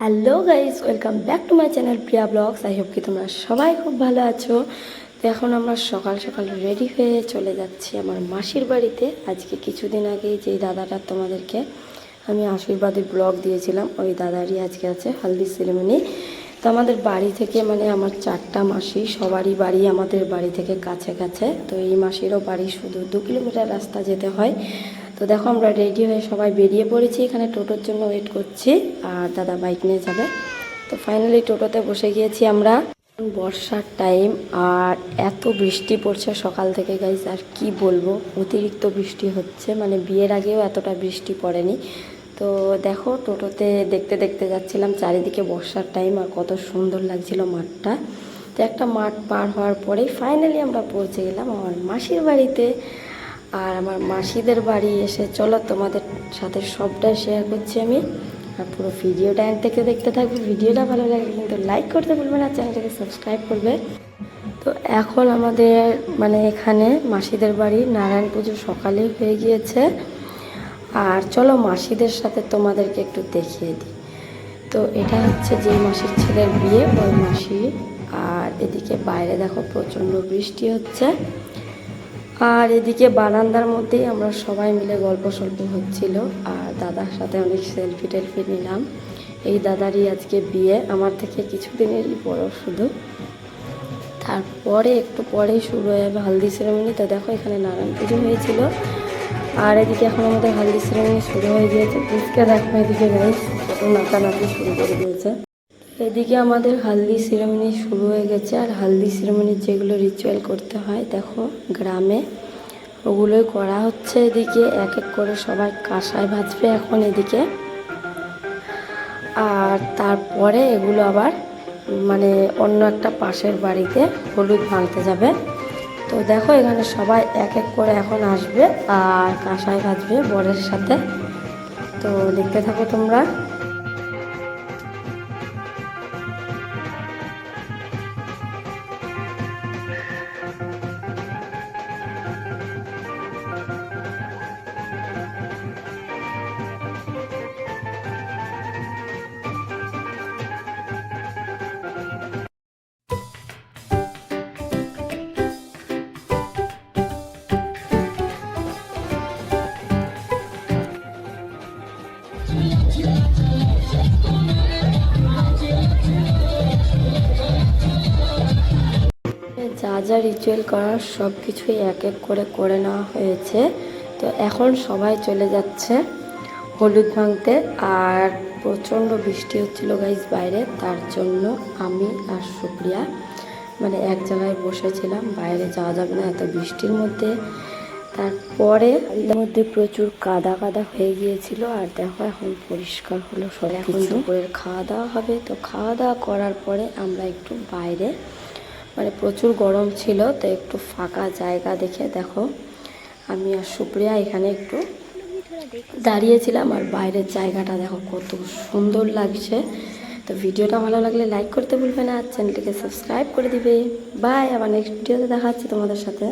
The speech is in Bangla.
Hello guys, welcome back to my channel Priya blogs. I hope কি তোমরা সবাই খুব ভালো আছো। তো এখন আমরা সকাল সকাল রেডি হয়ে চলে যাচ্ছি আমার মাসির বাড়িতে। আজকে কিছুদিন আগেই যেই দাদাটা তোমাদেরকে আমি আশীর্বাদী ব্লগ দিয়েছিলাম, ওই দাদারই আজকে আছে হলদি সেরেমনি। তো আমাদের বাড়ি থেকে আমার 4টা মাসি, সবারই বাড়ি আমাদের বাড়ি থেকে কাছে কাছে। তো এই মাসিরও বাড়ি শুধু 2 কিলোমিটার রাস্তা যেতে হয়। তো দেখো আমরা রেডি হয়ে সবাই বেরিয়ে পড়েছি, এখানে টোটোর জন্য ওয়েট করছি, আর দাদা বাইক নিয়ে যাবে। তো ফাইনালি টোটোতে বসে গিয়েছি আমরা। বর্ষার টাইম আর এত বৃষ্টি পড়ছে সকাল থেকে গাইজ, আর কি বলবো, অতিরিক্ত বৃষ্টি হচ্ছে, বিয়ের আগেও এতটা বৃষ্টি পড়েনি। তো দেখো টোটোতে দেখতে দেখতে যাচ্ছিলাম চারিদিকে বর্ষার টাইম, আর কত সুন্দর লাগছিল মাঠটা। তো একটা মাঠ পার হওয়ার পরেই ফাইনালি আমরা পৌঁছে গেলাম আমার মাসির বাড়িতে। আর আমার মাসিদের বাড়ি এসে চলো তোমাদের সাথে সবটাই শেয়ার করছি আমি, আর পুরো ভিডিওটা এন্ড থেকে দেখতে থাকবে। ভিডিওটা ভালো লাগে কিন্তু লাইক করতে ভুলবে না, চ্যানেলটাকে সাবস্ক্রাইব করবে। তো এখন আমাদের এখানে মাসিদের বাড়ি নারায়ণ পুজো সকালে হয়ে গিয়েছে, আর চলো মাসিদের সাথে তোমাদেরকে একটু দেখিয়ে দিই। তো এটা হচ্ছে যে মাসির ছেলের বিয়ে, ওই মাসি। আর এদিকে বাইরে দেখো প্রচণ্ড বৃষ্টি হচ্ছে, আর এদিকে বারান্দার মধ্যেই আমরা সবাই মিলে গল্প সল্প হচ্ছিল, আর দাদার সাথে অনেক সেলফি টেলফি নিলাম। এই দাদারই আজকে বিয়ে, আমার থেকে কিছুদিনেরই বড় শুধু। তারপরে একটু পরেই শুরু হয়ে যাবে হলদি সেরেমনি। তো দেখো এখানে নারায়ণ পুজো হয়েছিল, আর এদিকে এখন আমাদের হলদি সেরেমনি শুরু হয়ে গিয়েছে। পুচকে দেখো এদিকে গাইস কত নাচানাচি শুরু করে দিয়েছে। এদিকে আমাদের হলদি সেরেমনি শুরু হয়ে গেছে, আর হলদি সেরেমনির যেগুলো রিচুয়াল করতে হয় দেখো গ্রামে, ওগুলোই করা হচ্ছে। এদিকে এক এক করে সবাই কাঁসায় ভাজবে এখন এদিকে, আর তারপরে এগুলো আবার অন্য একটা পাশের বাড়িতে হলুদ ভাঙতে যাবে। তো দেখো এখানে সবাই এক এক করে এখন আসবে আর কাঁসায় ভাজবে বরের সাথে। তো দেখতে থাকো তোমরা। যা যা রিচুয়াল করার সব কিছুই এক এক করে করে নেওয়া হয়েছে। তো এখন সবাই চলে যাচ্ছে হলুদ ভাঙতে, আর প্রচণ্ড বৃষ্টি হচ্ছিল গাইজ বাইরে, তার জন্য আমি আর সুপ্রিয়া এক জায়গায় বসেছিলাম, বাইরে যাওয়া যাবে না এত বৃষ্টির মধ্যে। তারপরে এর মধ্যে প্রচুর কাদা কাদা হয়ে গিয়েছিল, আর দেখো এখন পরিষ্কার হলো সব। এখন দুপুরের খাওয়া দাওয়া হবে। তো খাওয়া দাওয়া করার পরে আমরা একটু বাইরে, প্রচুর গরম ছিল, তো একটু ফাঁকা জায়গা দেখে দেখো আমি আর সুপ্রিয়া এখানে একটু দাঁড়িয়েছিলাম, আর বাইরের জায়গাটা দেখো কত সুন্দর লাগছে। তো ভিডিওটা ভালো লাগলে লাইক করতে ভুলবে না, চ্যানেলটিকে সাবস্ক্রাইব করে দিবে। বাই, আবার নেক্সট ভিডিওতে দেখা হচ্ছে তোমাদের সাথে।